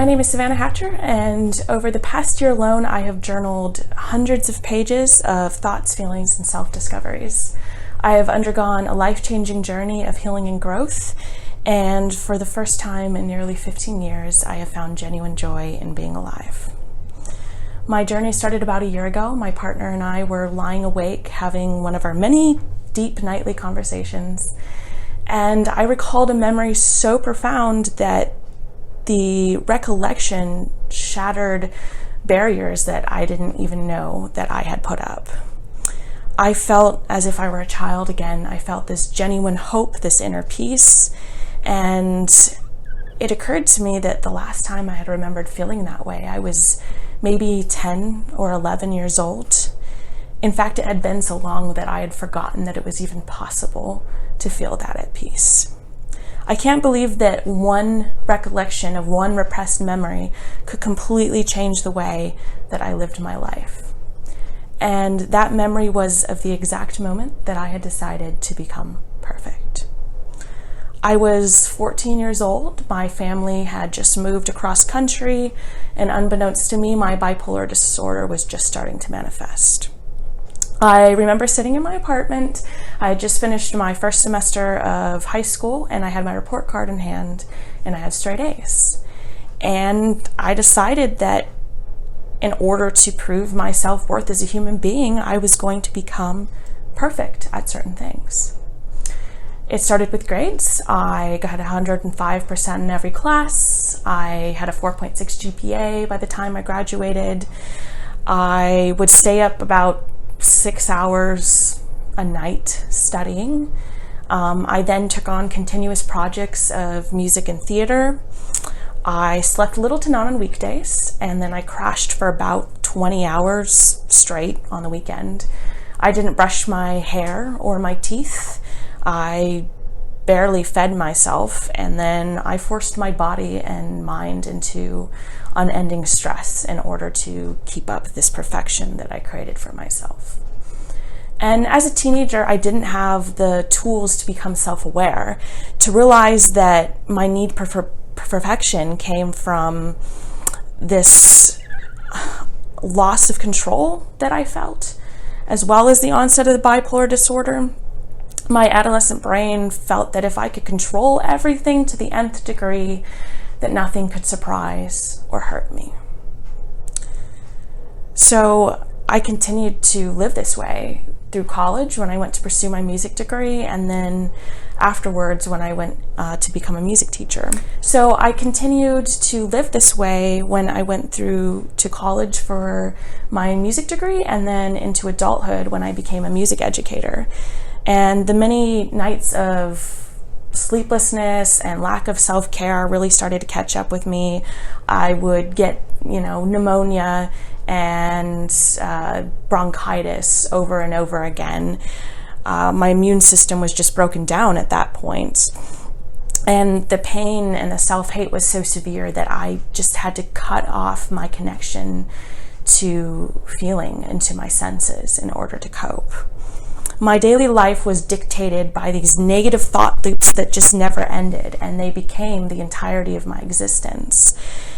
My name is Savannah Hatcher, and over the past year alone, I have journaled hundreds of pages of thoughts, feelings, and self-discoveries. I have undergone a life-changing journey of healing and growth, and for the first time in nearly 15 years, I have found genuine joy in being alive. My journey started about a year ago. My partner and I were lying awake, having one of our many deep nightly conversations, and I recalled a memory so profound that the recollection shattered barriers that I didn't even know that I had put up. I felt as if I were a child again. I felt this genuine hope, this inner peace, and it occurred to me that the last time I had remembered feeling that way, I was maybe 10 or 11 years old. In fact, it had been so long that I had forgotten that it was even possible to feel that at peace. I can't believe that one recollection of one repressed memory could completely change the way that I lived my life. And that memory was of the exact moment that I had decided to become perfect. I was 14 years old. My family had just moved across country, and unbeknownst to me, my bipolar disorder was just starting to manifest. I remember sitting in my apartment. I had just finished my first semester of high school, and I had my report card in hand, and I had straight A's. And I decided that in order to prove my self-worth as a human being, I was going to become perfect at certain things. It started with grades. I got 105% in every class. I had a 4.6 GPA by the time I graduated. I would stay up about 6 hours a night studying. I then took on continuous projects of music and theater. I slept little to none on weekdays, and then I crashed for about 20 hours straight on the weekend. I didn't brush my hair or my teeth. I barely fed myself, and then I forced my body and mind into unending stress in order to keep up this perfection that I created for myself. And as a teenager, I didn't have the tools to become self-aware, to realize that my need for perfection came from this loss of control that I felt, as well as the onset of the bipolar disorder. My adolescent brain felt that if I could control everything to the nth degree, that nothing could surprise or hurt me. So I continued to live this way through college when I went to pursue my music degree, and then afterwards when I went to become a music teacher. So I continued to live this way when I went through to college for my music degree, and then into adulthood when I became a music educator. And the many nights of sleeplessness and lack of self-care really started to catch up with me. I would get, pneumonia and bronchitis over and over again. My immune system was just broken down at that point. And the pain and the self-hate was so severe that I just had to cut off my connection to feeling and to my senses in order to cope. My daily life was dictated by these negative thought loops that just never ended, and they became the entirety of my existence.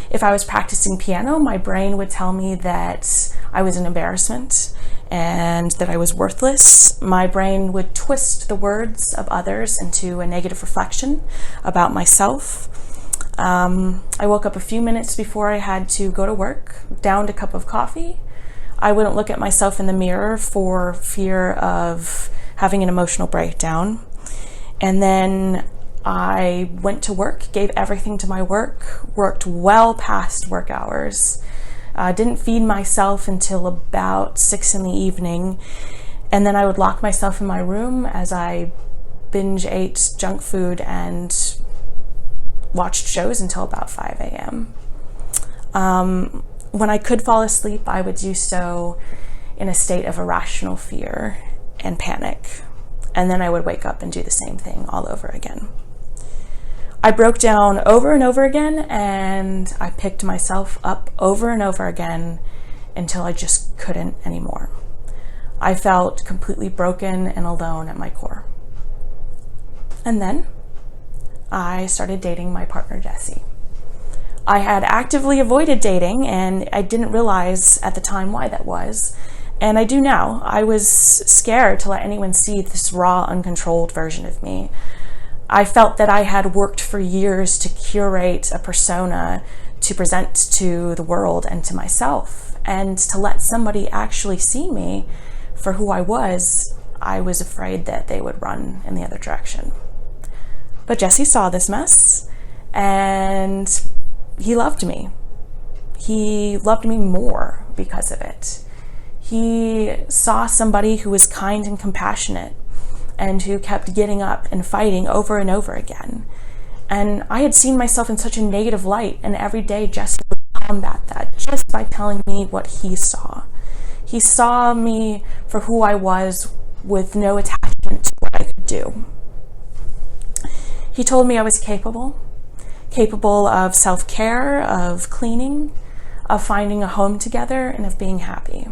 If I was practicing piano, my brain would tell me that I was an embarrassment and that I was worthless. My brain would twist the words of others into a negative reflection about myself. I woke up a few minutes before I had to go to work, downed a cup of coffee. I wouldn't look at myself in the mirror for fear of having an emotional breakdown. And then I went to work, gave everything to my work, worked well past work hours, didn't feed myself until about 6 p.m. And then I would lock myself in my room as I binge ate junk food and watched shows until about 5 a.m. When I could fall asleep, I would do so in a state of irrational fear and panic. And then I would wake up and do the same thing all over again. I broke down over and over again, and I picked myself up over and over again until I just couldn't anymore. I felt completely broken and alone at my core. And then I started dating my partner, Jesse. I had actively avoided dating, and I didn't realize at the time why that was. And I do now. I was scared to let anyone see this raw, uncontrolled version of me. I felt that I had worked for years to curate a persona to present to the world and to myself. And to let somebody actually see me for who I was afraid that they would run in the other direction. But Jesse saw this mess, and he loved me. He loved me more because of it. He saw somebody who was kind and compassionate and who kept getting up and fighting over and over again. And I had seen myself in such a negative light, and every day Jesse would combat that just by telling me what he saw. He saw me for who I was with no attachment to what I could do. He told me I was capable of self-care, of cleaning, of finding a home together, and of being happy.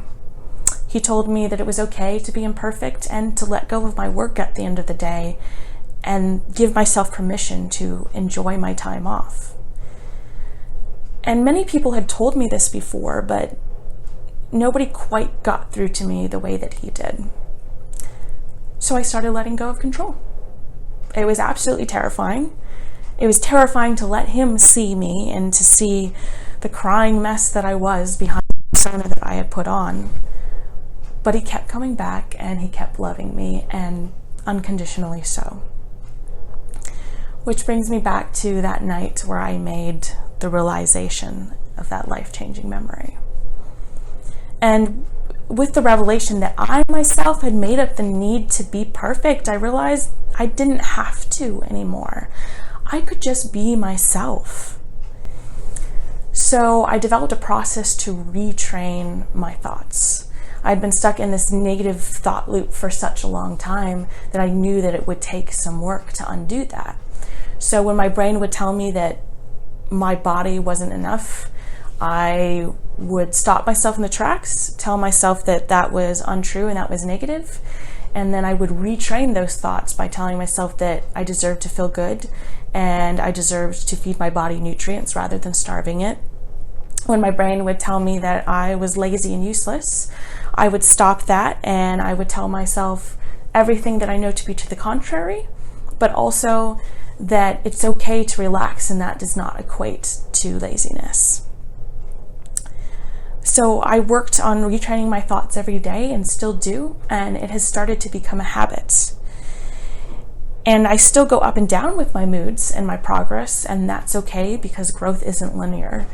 He told me that it was okay to be imperfect and to let go of my work at the end of the day and give myself permission to enjoy my time off. And many people had told me this before, but nobody quite got through to me the way that he did. So I started letting go of control. It was absolutely terrifying. It was terrifying to let him see me and to see the crying mess that I was behind the persona that I had put on. But he kept coming back, and he kept loving me, and unconditionally so. Which brings me back to that night where I made the realization of that life-changing memory. And with the revelation that I myself had made up the need to be perfect, I realized I didn't have to anymore. I could just be myself. So I developed a process to retrain my thoughts. I'd been stuck in this negative thought loop for such a long time that I knew that it would take some work to undo that. So when my brain would tell me that my body wasn't enough, I would stop myself in the tracks, tell myself that that was untrue and that was negative, and then I would retrain those thoughts by telling myself that I deserved to feel good and I deserved to feed my body nutrients rather than starving it. When my brain would tell me that I was lazy and useless, I would stop that and I would tell myself everything that I know to be to the contrary, but also that it's okay to relax and that does not equate to laziness. So I worked on retraining my thoughts every day and still do, and it has started to become a habit. And I still go up and down with my moods and my progress, and that's okay because growth isn't linear.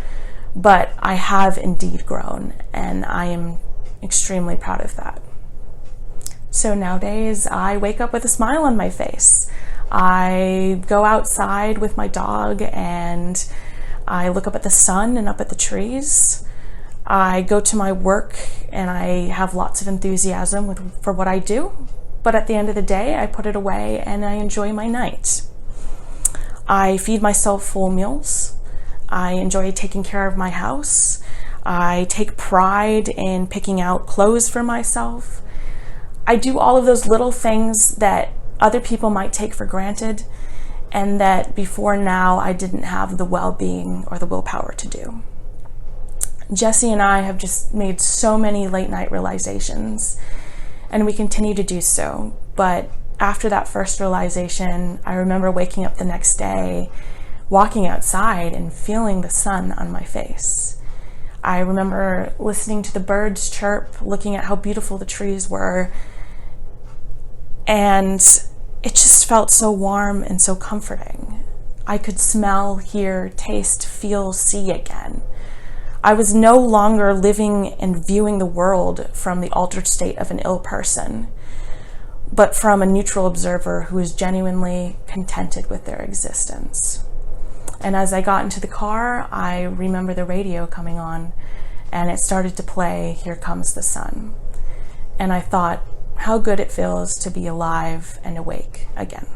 But I have indeed grown, and I am extremely proud of that. So nowadays, I wake up with a smile on my face. I go outside with my dog, and I look up at the sun and up at the trees. I go to my work, and I have lots of enthusiasm for what I do. But at the end of the day, I put it away, and I enjoy my night. I feed myself full meals. I enjoy taking care of my house. I take pride in picking out clothes for myself. I do all of those little things that other people might take for granted and that before now I didn't have the well-being or the willpower to do. Jesse and I have just made so many late night realizations, and we continue to do so. But after that first realization, I remember waking up the next day, walking outside and feeling the sun on my face. I remember listening to the birds chirp, looking at how beautiful the trees were, and it just felt so warm and so comforting. I could smell, hear, taste, feel, see again. I was no longer living and viewing the world from the altered state of an ill person, but from a neutral observer who was genuinely contented with their existence. And as I got into the car, I remember the radio coming on, and it started to play "Here Comes the Sun." And I thought how good it feels to be alive and awake again.